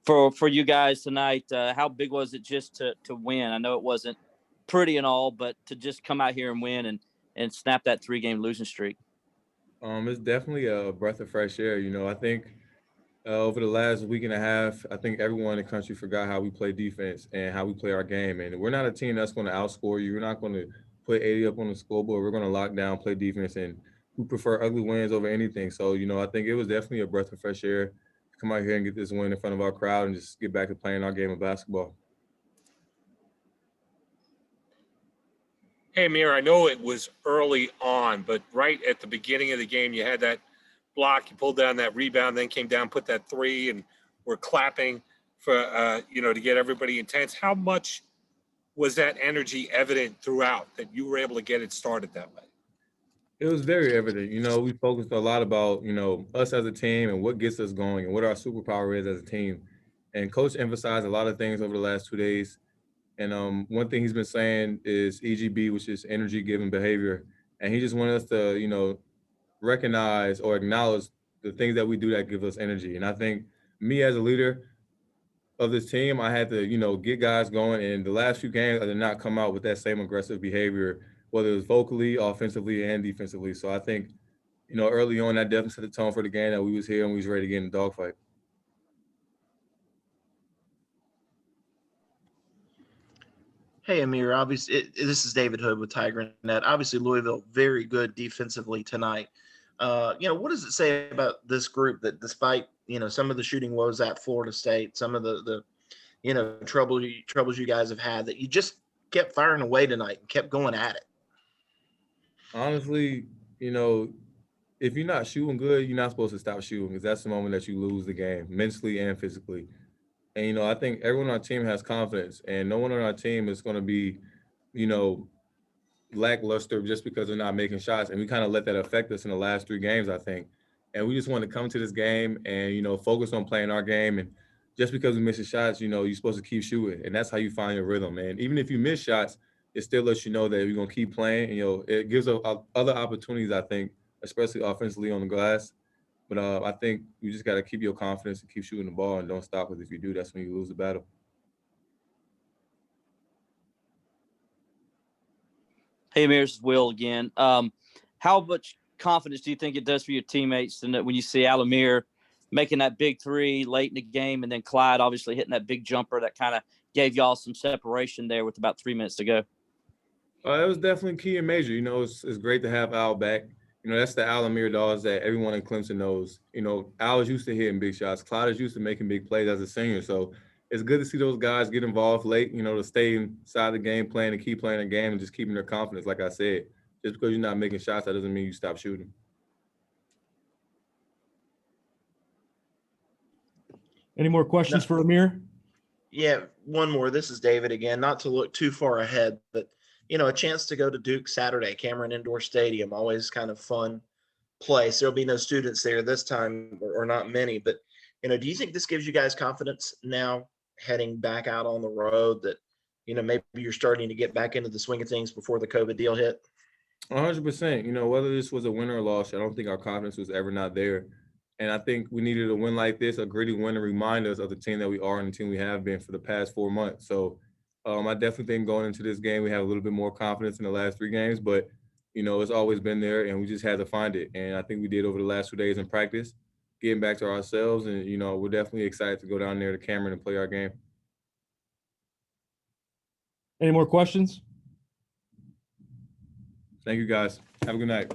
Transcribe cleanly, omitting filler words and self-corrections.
for you guys tonight. How big was it just to win? I know it wasn't pretty and all, but to just come out here and win and snap that 3-game losing streak. It's definitely a breath of fresh air. I think over the last week and a half, I think everyone in the country forgot how we play defense and how we play our game. And we're not a team that's going to outscore you. We're not going to put 80 up on the scoreboard. We're going to lock down, play defense, and we prefer ugly wins over anything. So, I think it was definitely a breath of fresh air to come out here and get this win in front of our crowd and just get back to playing our game of basketball. Hey, Amir, I know it was early on, but right at the beginning of the game, you had that block, you pulled down that rebound, then came down, put that 3, and we're clapping for, to get everybody intense. How much was that energy evident throughout that you were able to get it started that way? It was very evident. We focused a lot about, us as a team and what gets us going and what our superpower is as a team. And Coach emphasized a lot of things over the last 2 days. And one thing he's been saying is EGB, which is energy given behavior. And he just wanted us to, recognize or acknowledge the things that we do that give us energy. And I think me as a leader of this team, I had to, get guys going. And the last few games, I did not come out with that same aggressive behavior, whether it was vocally, offensively, and defensively. So I think, early on, that definitely set the tone for the game that we was here and we was ready to get in the dogfight. Hey, Amir, obviously, this is David Hood with Tiger Net. Obviously, Louisville, very good defensively tonight. What does it say about this group that despite, some of the shooting woes at Florida State, some of the troubles you guys have had, that you just kept firing away tonight and kept going at it? Honestly, if you're not shooting good, you're not supposed to stop shooting because that's the moment that you lose the game, mentally and physically. And, I think everyone on our team has confidence, and no one on our team is going to be, lackluster just because they're not making shots. And we kind of let that affect us in the last 3 games, I think. And we just want to come to this game and, focus on playing our game. And just because we miss the shots, you're supposed to keep shooting. And that's how you find your rhythm. And even if you miss shots, it still lets you know that you're going to keep playing. And, it gives other opportunities, I think, especially offensively on the glass. But I think you just got to keep your confidence and keep shooting the ball and don't stop, because if you do, that's when you lose the battle. Hey, Amir, this is Will again. How much confidence do you think it does for your teammates when you see Al-Amir making that big 3 late in the game, and then Clyde obviously hitting that big jumper that kind of gave y'all some separation there with about 3 minutes to go? It was definitely key and major. It's great to have Al back. That's the Al-Amir Dawes that everyone in Clemson knows. Al is used to hitting big shots. Clyde is used to making big plays as a senior. So it's good to see those guys get involved late, to stay inside the game plan and keep playing the game and just keeping their confidence. Like I said, just because you're not making shots, that doesn't mean you stop shooting. Any more questions for Amir? Yeah, one more. This is David again. Not to look too far ahead, but a chance to go to Duke Saturday, Cameron Indoor Stadium, always kind of fun place. There'll be no students there this time, or not many, but do you think this gives you guys confidence now heading back out on the road that, maybe you're starting to get back into the swing of things before the COVID deal hit? 100%. Whether this was a win or a loss, I don't think our confidence was ever not there. And I think we needed a win like this, a gritty win, to remind us of the team that we are and the team we have been for the past 4 months. So I definitely think going into this game, we have a little bit more confidence in the last 3 games, but, it's always been there and we just had to find it. And I think we did over the last 2 days in practice, getting back to ourselves. And, we're definitely excited to go down there to Cameron and play our game. Any more questions? Thank you, guys. Have a good night.